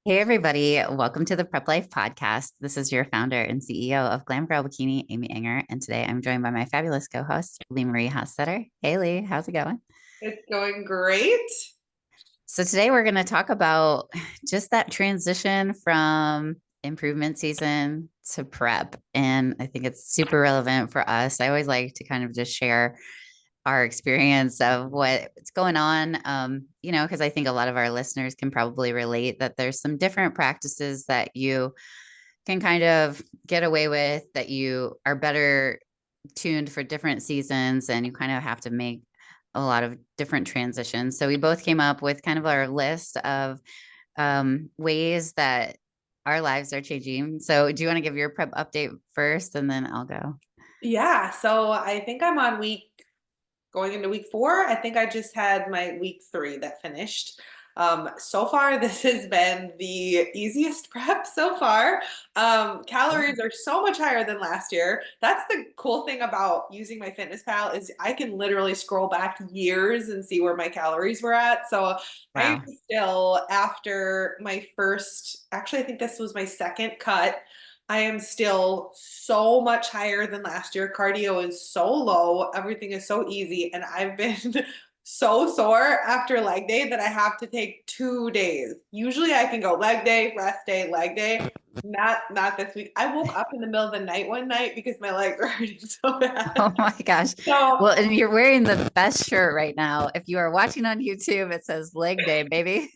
Hey, everybody. Welcome to the Prep Life Podcast. This is your founder and CEO of Glam Girl Bikini, Amy Enger. And today I'm joined by my fabulous co host, Leemarie Hossetter. Hey, Lee, how's it going? It's going great. So, today we're going to talk about just that transition from improvement season to prep. And I think it's super relevant for us. I always like to kind of just share our experience of what's going on. Because I think a lot of our listeners can probably relate that there's some different practices that you can kind of get away with, that you are better tuned for different seasons, and you kind of have to make a lot of different transitions. So we both came up with kind of our list of ways that our lives are changing. So do you want to give your prep update first and then I'll go? Yeah, so I think I'm on going into week 4. I think I just had my week 3 that finished. So far, this has been the easiest prep so far. Calories are so much higher than last year. That's the cool thing about using my Fitness Pal is I can literally scroll back years and see where my calories were at. So I am Wow. still after my first, actually, I think this was my second cut. I am still so much higher than last year. Cardio is so low. Everything is so easy. And I've been so sore after leg day that I have to take 2 days. Usually I can go leg day, rest day, leg day. Not this week. I woke up in the middle of the night one night because my legs were hurting so bad. Oh my gosh. So Well, and you're wearing the best shirt right now. If you are watching on YouTube, it says leg day, baby.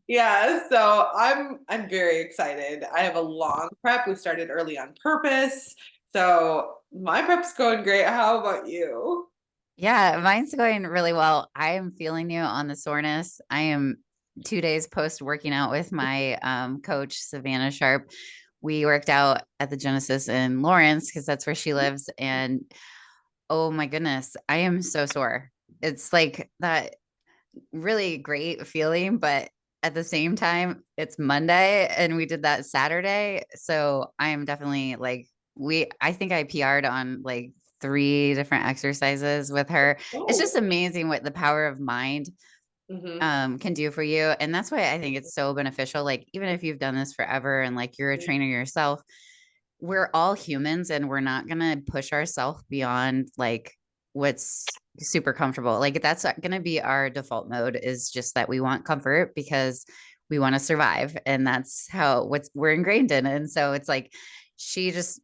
yeah, so I'm very excited. I have a long prep. We started early on purpose. So my prep's going great. How about you? Yeah, mine's going really well. I am feeling you on the soreness. I am 2 days post working out with my coach, Savannah Sharp. We worked out at the Genesis in Lawrence because that's where she lives. And oh my goodness, I am so sore. It's like that really great feeling, but at the same time, it's Monday and we did that Saturday. So I am definitely like, I think I PR'd on like 3 different exercises with her. It's Oh. just amazing what the power of mind Hmm. can do for you. And that's why I think it's so beneficial. Like, even if you've done this forever and like you're a trainer yourself, we're all humans and we're not going to push ourselves beyond like what's super comfortable. Like, that's going to be our default mode, is just that we want comfort because we want to survive. And that's how we're ingrained in. And so it's like, she just,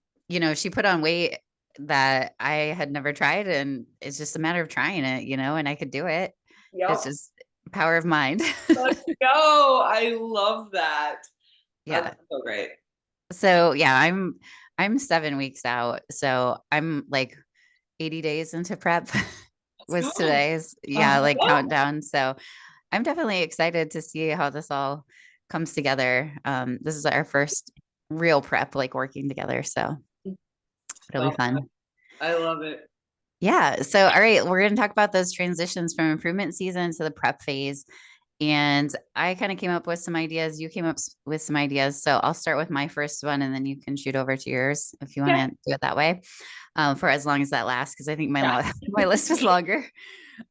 she put on weight that I had never tried. And it's just a matter of trying it, and I could do it. It's Yep. just power of mind. Let's go. I love that. That's Yeah. so great. So yeah, I'm 7 weeks out. So I'm like 80 days into prep Let's was go. today's, yeah, like Go. countdown. So I'm definitely excited to see how this all comes together. This is our first real prep, like working together. So it'll be So fun. I love it. Yeah. So, all right, we're going to talk about those transitions from improvement season to the prep phase. And I kind of came up with some ideas. You came up with some ideas. So I'll start with my first one and then you can shoot over to yours if you want Yeah. to do it that way, for as long as that lasts, because I think Yeah. my list is longer.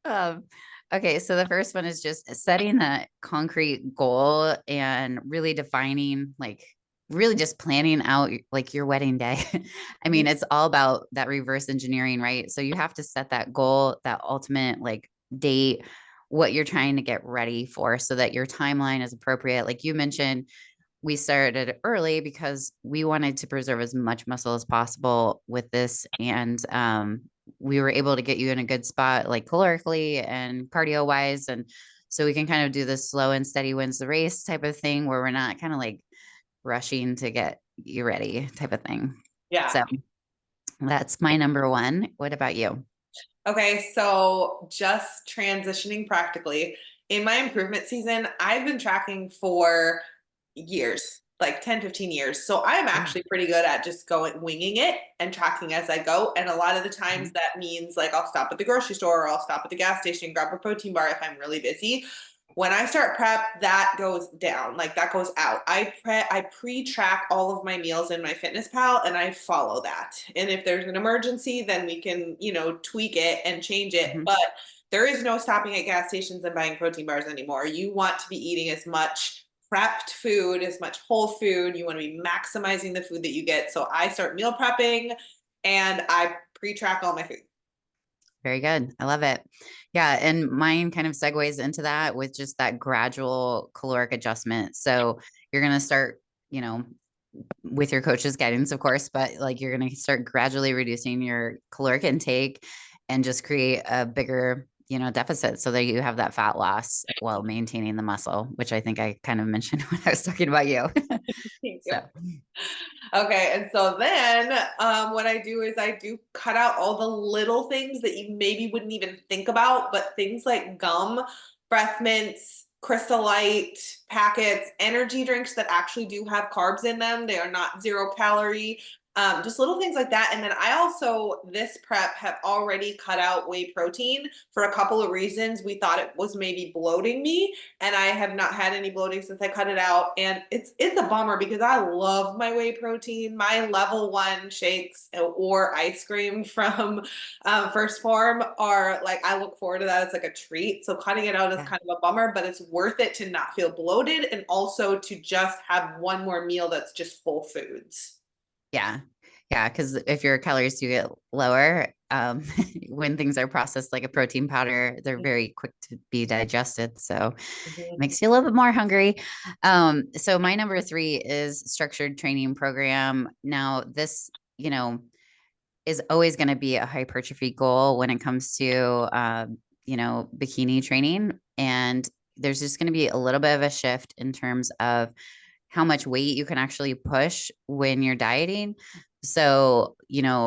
Um, okay. So the first one is just setting a concrete goal and really defining, like, really just planning out like your wedding day. I mean, it's all about that reverse engineering, right? So you have to set that goal, that ultimate like date, what you're trying to get ready for so that your timeline is appropriate. Like you mentioned, we started early because we wanted to preserve as much muscle as possible with this. And we were able to get you in a good spot, like calorically and cardio wise. And so we can kind of do this slow and steady wins the race type of thing where we're not kind of like rushing to get you ready type of thing. Yeah. So that's my number one. What about you? Okay, so just transitioning practically. In my improvement season, I've been tracking for years, like 10, 15 years. So I'm Yeah. actually pretty good at just going winging it and tracking as I go. And a lot of the times Mhm. that means like I'll stop at the grocery store or I'll stop at the gas station, grab a protein bar if I'm really busy. When I start prep, that goes down, like that goes out. I pre-track all of my meals in my Fitness Pal and I follow that. And if there's an emergency, then we can, tweak it and change it. Mhm. But there is no stopping at gas stations and buying protein bars anymore. You want to be eating as much prepped food, as much whole food. You want to be maximizing the food that you get. So I start meal prepping and I pre-track all my food. Very good. I love it. Yeah. And mine kind of segues into that with just that gradual caloric adjustment. So you're going to start, you know, with your coach's guidance, of course, but like you're going to start gradually reducing your caloric intake and just create a bigger, deficit so that you have that fat loss while maintaining the muscle, which I think I kind of mentioned when I was talking about you. Thank you. So, Okay, and so then what I do is I do cut out all the little things that you maybe wouldn't even think about, but things like gum, breath mints, Crystal Light packets, energy drinks that actually do have carbs in them. They are not 0 calorie. Just little things like that. And then I also, this prep, have already cut out whey protein for a couple of reasons. We thought it was maybe bloating me, and I have not had any bloating since I cut it out. And it's a bummer because I love my whey protein. My level 1 shakes or ice cream from First Form are like, I look forward to that. It's like a treat. So cutting it out is yeah. kind of a bummer, but it's worth it to not feel bloated and also to just have one more meal that's just whole foods. Yeah. Yeah. Cause if your calories do get lower, when things are processed like a protein powder, they're very quick to be digested. So Mhm. makes you a little bit more hungry. So my number three is structured training program. Now this, is always going to be a hypertrophy goal when it comes to, bikini training. And there's just going to be a little bit of a shift in terms of how much weight you can actually push when you're dieting. So,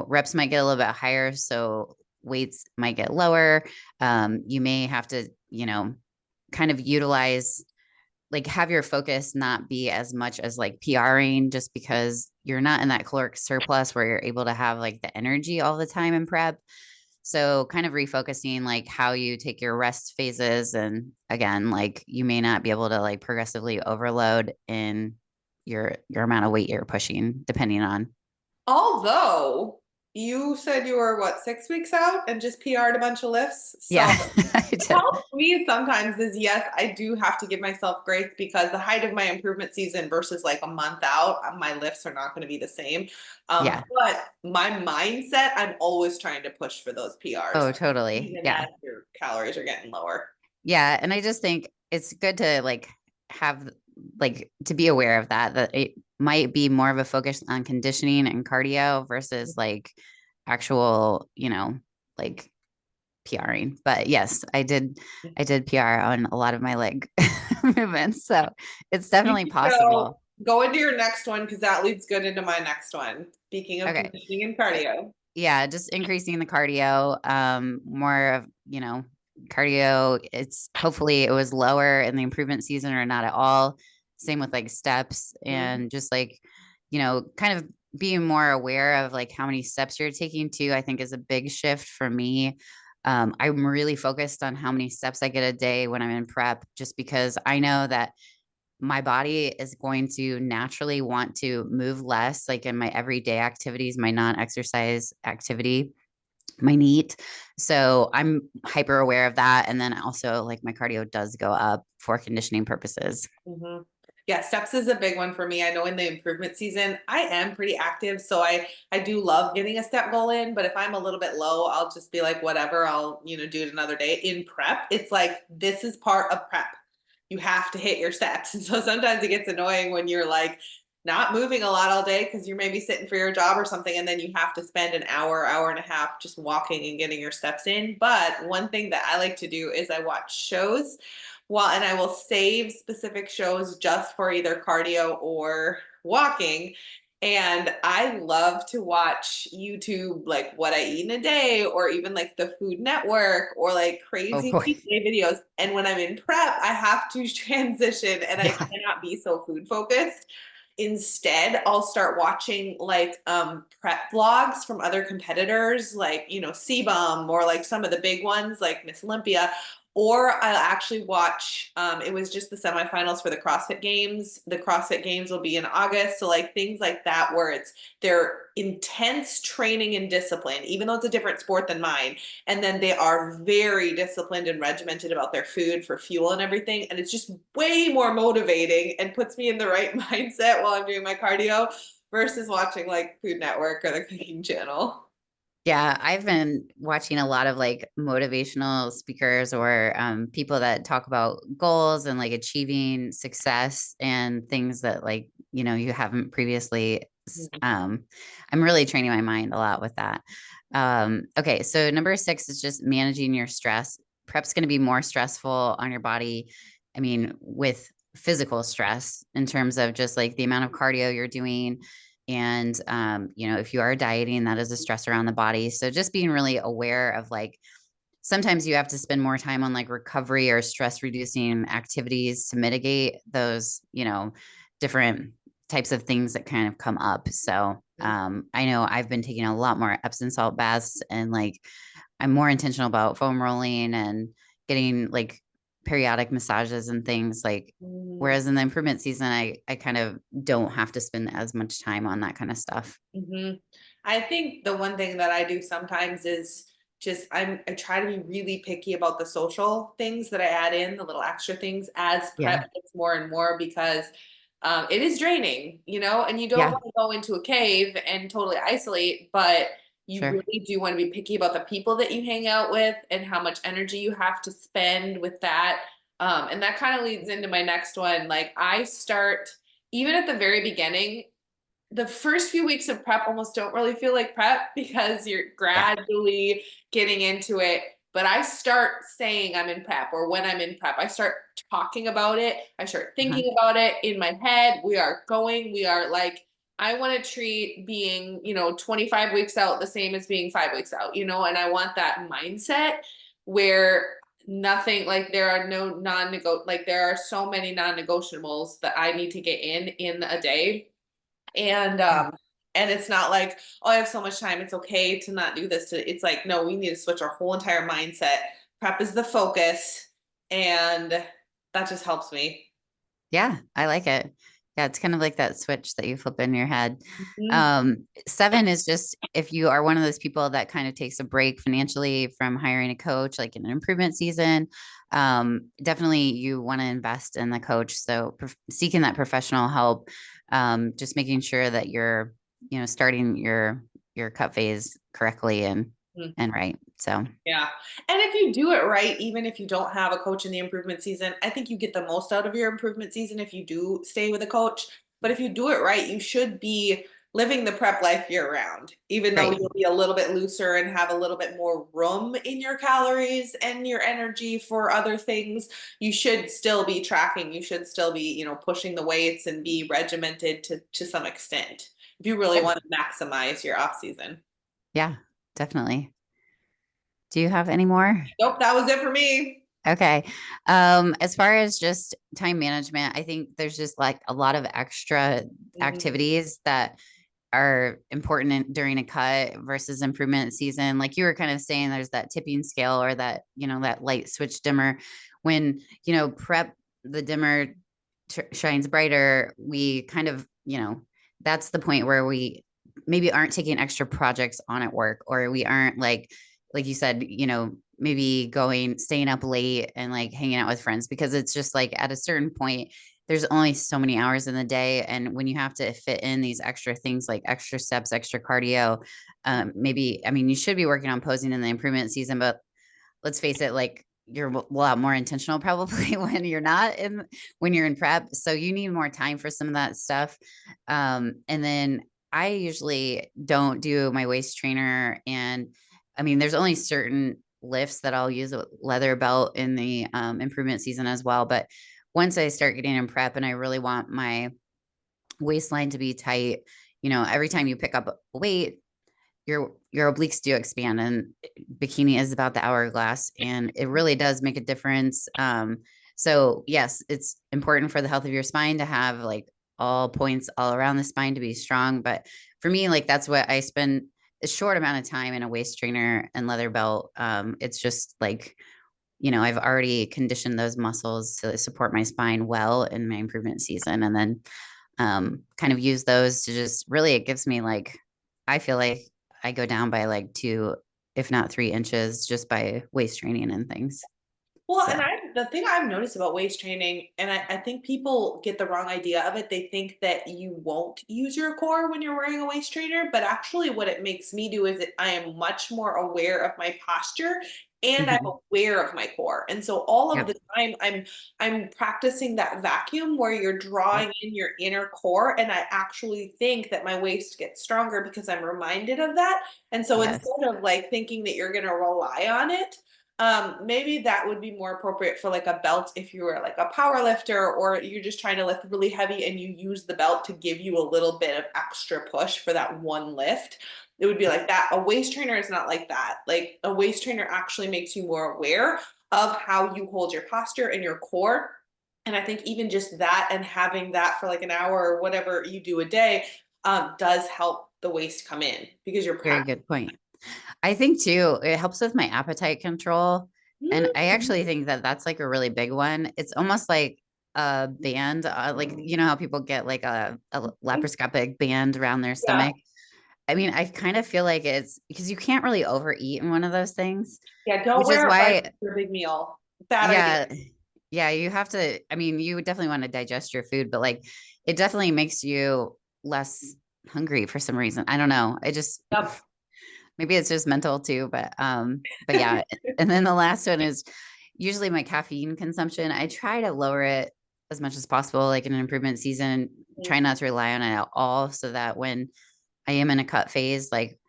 reps might get a little bit higher. So weights might get lower. You may have to, kind of utilize, like, have your focus not be as much as like PRing, just because you're not in that caloric surplus where you're able to have like the energy all the time in prep. So kind of refocusing like how you take your rest phases. And again, like you may not be able to like progressively overload in your amount of weight you're pushing, depending on. Although you said you were what, 6 weeks out and just PR'd a bunch of lifts. So Yeah, I did. helps me sometimes is, yes, I do have to give myself grace because the height of my improvement season versus like a month out, my lifts are not going to be the same. Yeah. But my mindset, I'm always trying to push for those PRs, Oh, totally. even Yeah. as your calories are getting lower. Yeah. And I just think it's good to like have, like, to be aware of that it might be more of a focus on conditioning and cardio versus like actual, like PRing. But yes, I did PR on a lot of my leg movements. So it's You definitely can go possible. go into your next one because that leads good into my next one. Speaking of Okay. conditioning and cardio. Yeah, just increasing the cardio, more of, cardio. It's hopefully it was lower in the improvement season or not at all. Same with like steps Mhm. and just like, kind of being more aware of like how many steps you're taking too, I think is a big shift for me. I'm really focused on how many steps I get a day when I'm in prep, just because I know that my body is going to naturally want to move less, like in my everyday activities, my non-exercise activity, my NEAT. So I'm hyper aware of that. And then also like my cardio does go up for conditioning purposes. Mhm. Yeah, steps is a big one for me. I know in the improvement season, I am pretty active, so I do love getting a step goal in, but if I'm a little bit low, I'll just be like whatever, I'll, do it another day. In prep, it's like this is part of prep. You have to hit your steps. And so sometimes it gets annoying when you're like not moving a lot all day because you're maybe sitting for your job or something, and then you have to spend an hour, hour and a half just walking and getting your steps in. But one thing that I like to do is I watch shows, and I will save specific shows just for either cardio or walking. And I love to watch YouTube, like what I eat in a day, or even like the Food Network, or like Oh crazy boy. cheat day videos. And when I'm in prep, I have to transition and I Yeah. cannot be so food focused. Instead, I'll start watching like prep vlogs from other competitors, like, CBum, or like some of the big ones like Miss Olympia, or I'll actually watch, it was just the semifinals for the CrossFit Games. The CrossFit Games will be in August. So like things like that where it's their intense training and discipline, even though it's a different sport than mine. And then they are very disciplined and regimented about their food for fuel and everything. And it's just way more motivating and puts me in the right mindset while I'm doing my cardio versus watching like Food Network or the cooking channel. Yeah, I've been watching a lot of like motivational speakers or people that talk about goals and like achieving success and things that like, you haven't previously. I'm really training my mind a lot with that. Okay, so number 6 is just managing your stress. Prep's going to be more stressful on your body. I mean, with physical stress in terms of just like the amount of cardio you're doing, and if you are dieting, that is a stressor on the body. So just being really aware of like sometimes you have to spend more time on like recovery or stress reducing activities to mitigate those, different types of things that kind of come up. So I know I've been taking a lot more Epsom salt baths, and like I'm more intentional about foam rolling and getting like periodic massages and things like, Mhm. whereas in the improvement season, I kind of don't have to spend as much time on that kind of stuff. hmm I think the one thing that I do sometimes is just I try to be really picky about the social things that I add in, the little extra things as Yeah. prep gets more and more because it is draining, and you don't Yeah. want to go into a cave and totally isolate, but you Sure. really do want to be picky about the people that you hang out with and how much energy you have to spend with that. And that kind of leads into my next one. Like I start even at the very beginning, the first few weeks of prep almost don't really feel like prep because you're Yeah. gradually getting into it. But I start saying I'm in prep, or when I'm in prep, I start talking about it. I start Uh-huh. thinking about it in my head. We are like, I want to treat being, 25 weeks out the same as being 5 weeks out, and I want that mindset where nothing like there are no non-nego like there are so many non-negotiables that I need to get in a day and Yeah. it's not like, oh, I have so much time, it's okay to not do this. It's like, no, we need to switch our whole entire mindset. Prep is the focus, and that just helps me. Yeah, I like it. Yeah, it's kind of like that switch that you flip in your head. Mhm. 7 is just if you are one of those people that kind of takes a break financially from hiring a coach, like in an improvement season, definitely you want to invest in the coach. So seeking that professional help, just making sure that you're, starting your cut phase correctly and right. So Yeah. And if you do it right, even if you don't have a coach in the improvement season, I think you get the most out of your improvement season if you do stay with a coach. But if you do it right, you should be living the prep life year round, even though right. you'll be a little bit looser and have a little bit more room in your calories and your energy for other things. You should still be tracking. You should still be, pushing the weights and be regimented to some extent if you really Yeah. want to maximize your off season. Yeah, definitely. Do you have any more? Nope, that was it for me. Okay. As far as just time management, I think there's just like a lot of extra Mhm. activities that are important during a cut versus improvement season. Like you were kind of saying, there's that tipping scale or that, that light switch dimmer. When, prep, the dimmer shines brighter, we kind of, that's the point where we maybe aren't taking extra projects on at work, or we aren't like you said, maybe staying up late and like hanging out with friends, because it's just like at a certain point, there's only so many hours in the day. And when you have to fit in these extra things like extra steps, extra cardio, maybe, I mean, you should be working on posing in the improvement season, but let's face it, like you're a lot more intentional probably when you're in prep. So you need more time for some of that stuff. And then I usually don't do my waist trainer. And I mean, there's only certain lifts that I'll use a leather belt in the improvement season as well. But once I start getting in prep and I really want my waistline to be tight, every time you pick up a weight, your obliques do expand, and bikini is about the hourglass, and it really does make a difference. So yes, it's important for the health of your spine to have like all points all around the spine to be strong. But for me, like that's what I spend a short amount of time in a waist trainer and leather belt. It's just like I've already conditioned those muscles to support my spine well in my improvement season. And then kind of use those to just really, it gives me like, I feel like I go down by like 2, if not 3 inches just by waist training and things. Well, So and the thing I've noticed about waist training, and I think people get the wrong idea of it. They think that you won't use your core when you're wearing a waist trainer, but actually, what it makes me do is that I am much more aware of my posture and I'm mhm. aware of my core. And so all of Yep. the time, I'm practicing that vacuum where you're Yep. drawing in your inner core, and I actually think that my waist gets stronger because I'm reminded of that. And so Yes. instead of like thinking that you're going to rely on it, maybe that would be more appropriate for like a belt if you were like a power lifter or you're just trying to lift really heavy and you use the belt to give you a little bit of extra push for that one lift. It would be like that. A waist trainer is not like that. Like a waist trainer actually makes you more aware of how you hold your posture and your core. And I think even just that and having that for like an hour or whatever you do a day does help the waist come in because you're Very practicing. good point. I think too, it helps with my appetite control. And I actually think that that's like a really big one. It's almost like a band, like, how people get like a laparoscopic band around their Yeah. stomach. I mean, I kind of feel like it's because you can't really overeat in one of those things, Yeah, don't which is wear it right why, after your big meal. Bad idea. yeah, yeah, you have to. I mean, you would definitely want to digest your food, but like it definitely makes you less hungry for some reason. I don't know. I just Yep. maybe it's just mental too, but yeah. And then the last one is usually my caffeine consumption. I try to lower it as much as possible, like in an improvement season, try not to rly on it at all so that when I am in a cut phase, like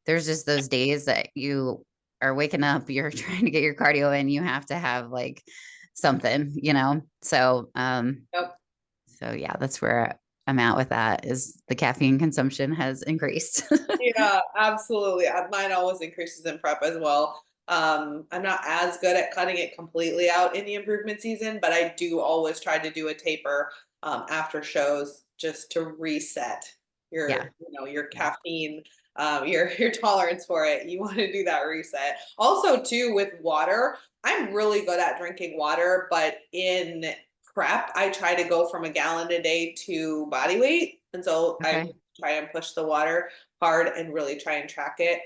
there's just those days that you are waking up, you're trying to get your cardio in, you have to have like something. Yep. So yeah, that's where I'm at with that is the caffeine consumption has increased. Yeah, absolutely. Mine always increases in prep as well. I'm not as good at cutting it completely out in the improvement season, but I do always try to do a taper after shows just to reset Yeah. your caffeine, your tolerance for it. You want to do that reset. Also, too, with water, I'm really good at drinking water, but in prep, I try to go from a gallon a day to body weight. And so I Okay. try and push the water hard and really try and track it.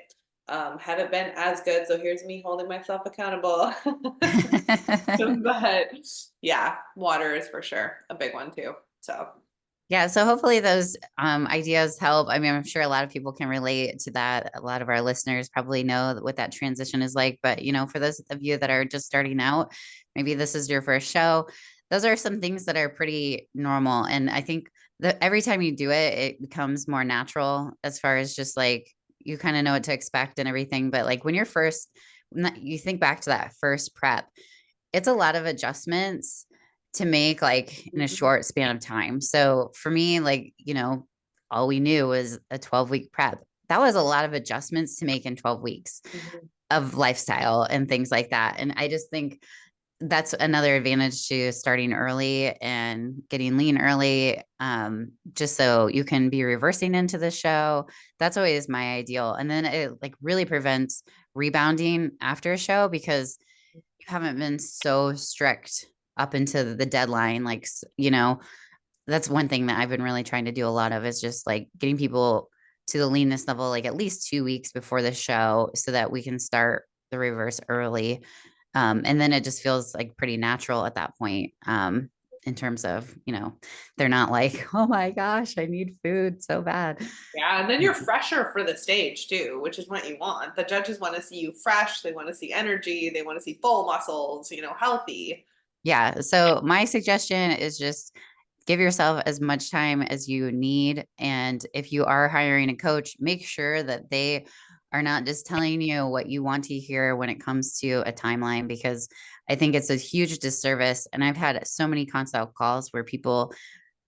Haven't been as good, so here's me holding myself accountable. But yeah, water is for sure a big one too. So Yeah, so hopefully those ideas help. I mean, I'm sure a lot of people can relate to that. A lot of our listeners probably know what that transition is like. But, for those of you that are just starting out, maybe this is your first show. Those are some things that are pretty normal. And I think that every time you do it, it becomes more natural as far as just like you kind of know what to expect and everything. But like when you're first, you think back to that first prep, it's a lot of adjustments to make like in a mhm, short span of time. So for me, like, all we knew was a 12-week prep. That was a lot of adjustments to make in 12 weeks mhm. of lifestyle and things like that. And I just think that's another advantage to starting early and getting lean early, just so you can be reversing into the show. That's always my ideal. And then it like really prevents rebounding after a show because you haven't been so strict up into the deadline. Like, that's one thing that I've been really trying to do a lot of is just like getting people to the leanness level, like at least 2 weeks before the show so that we can start the reverse early. And then it just feels like pretty natural at that point. In terms of, they're not like, oh my gosh, I need food so bad. Yeah, and then you're fresher for the stage too, which is what you want. The judges want to see you fresh, they want to see energy, they want to see full muscles, healthy. Yeah. So my suggestion is just give yourself as much time as you need. And if you are hiring a coach, make sure that they are not just telling you what you want to hear when it comes to a timeline, because I think it's a huge disservice. And I've had so many consult calls where people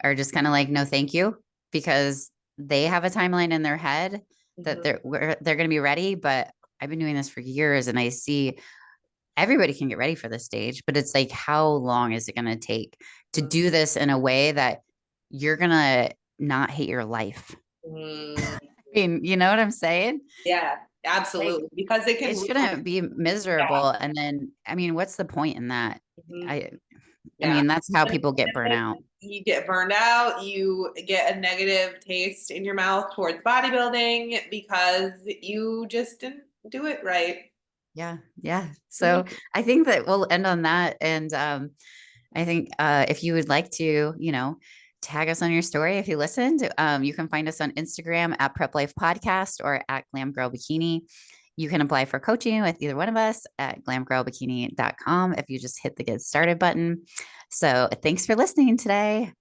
are just kind of like, no, thank you, because they have a timeline in their head that Mhm, they're going to be ready. But I've been doing this for years and I see everybody can get ready for the stage, but it's like, how long is it going to take to mhm, do this in a way that you're going to not hate your life? mhm. I mean, you know what I'm saying? Yeah. Like Absolutely, because it can it ruin. shouldn't be Yeah. miserable. And then, I mean, what's the point in that? Mhm. I, I Yeah. mean, that's how And people get burnt then out. you get burned out, you get a negative taste in your mouth towards bodybuilding because you just didn't do it right. Yeah. Yeah. Mhm. So I think that we'll end on that. And I think if you would like to, tag us on your story if you listened, you can find us on Instagram at Prep Life Podcast or at Glam Girl Bikini. You can apply for coaching with either one of us at glamgirlbikini.com if you just hit the get started button. So thanks for listening today.